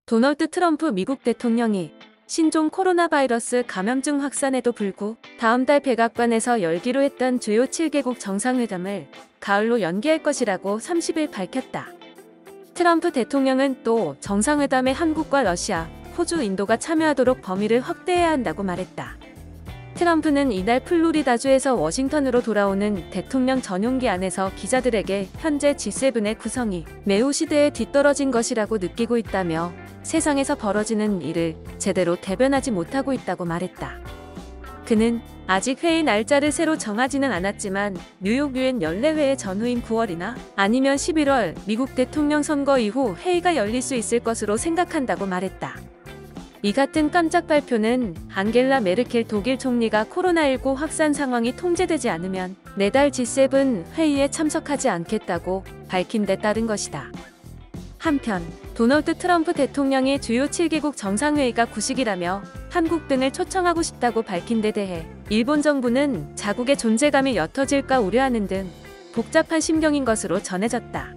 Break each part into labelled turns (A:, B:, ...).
A: 도널드 트럼프 미국 대통령이 신종 코로나 바이러스 감염증 확산에도 불구 다음 달 백악관에서 열기로 했던 주요 7개국 정상회담을 가을로 연기할 것이라고 30일 밝혔다. 트럼프 대통령은 또 정상회담에 한국과 러시아, 호주, 인도가 참여하도록 범위를 확대해야 한다고 말했다. 트럼프는 이날 플로리다주에서 워싱턴으로 돌아오는 대통령 전용기 안에서 기자들에게 현재 G7의 구성이 매우 시대에 뒤떨어진 것이라고 느끼고 있다며 세상에서 벌어지는 일을 제대로 대변하지 못하고 있다고 말했다. 그는 아직 회의 날짜를 새로 정하지는 않았지만 뉴욕 유엔 연례회의 전후인 9월이나 아니면 11월 미국 대통령 선거 이후 회의가 열릴 수 있을 것으로 생각한다고 말했다. 이 같은 깜짝 발표는 앙겔라 메르켈 독일 총리가 코로나19 확산 상황이 통제되지 않으면 내달 G7 회의에 참석하지 않겠다고 밝힌 데 따른 것이다. 한편 도널드 트럼프 대통령이 주요 7개국 정상회의가 구식이라며 한국 등을 초청하고 싶다고 밝힌 데 대해 일본 정부는 자국의 존재감이 옅어질까 우려하는 등 복잡한 심경인 것으로 전해졌다.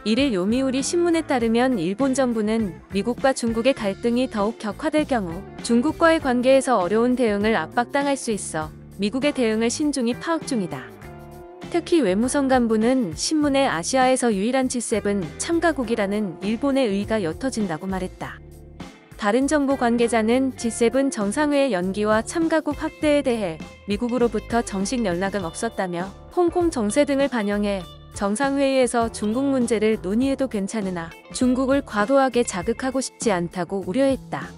A: 1일 요미우리 신문에 따르면 일본 정부는 미국과 중국의 갈등이 더욱 격화될 경우 중국과의 관계에서 어려운 대응을 압박당할 수 있어 미국의 대응을 신중히 파악 중이다. 특히 외무성 간부는 신문에 아시아에서 유일한 G7 참가국이라는 일본의 의의가 옅어진다고 말했다. 다른 정부 관계자는 G7 정상회의 연기와 참가국 확대에 대해 미국으로부터 정식 연락은 없었다며 홍콩 정세 등을 반영해 정상회의에서 중국 문제를 논의해도 괜찮으나 중국을 과도하게 자극하고 싶지 않다고 우려했다.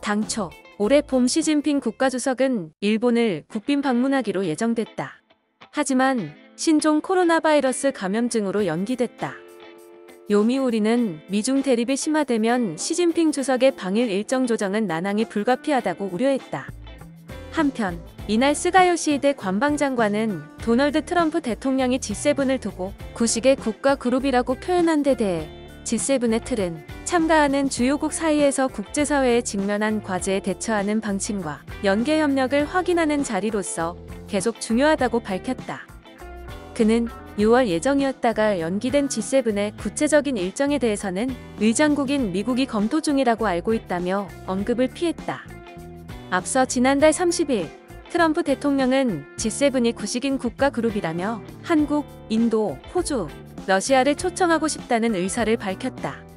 A: 당초 올해 봄 시진핑 국가주석은 일본을 국빈 방문하기로 예정됐다. 하지만 신종 코로나 바이러스 감염증으로 연기됐다. 요미우리는 미중 대립이 심화되면 시진핑 주석의 방일 일정 조정은 난항이 불가피하다고 우려했다. 한편 이날 스가요시히데 관방장관은 도널드 트럼프 대통령이 G7을 두고 구식의 국가 그룹이라고 표현한 데 대해 G7의 틀은 참가하는 주요국 사이에서 국제사회에 직면한 과제에 대처하는 방침과 연계 협력을 확인하는 자리로서 계속 중요하다고 밝혔다. 그는 6월 예정이었다가 연기된 G7의 구체적인 일정에 대해서는 의장국인 미국이 검토 중이라고 알고 있다며 언급을 피했다. 앞서 지난달 30일 트럼프 대통령은 G7이 구식인 국가 그룹이라며 한국, 인도, 호주, 러시아를 초청하고 싶다는 의사를 밝혔다.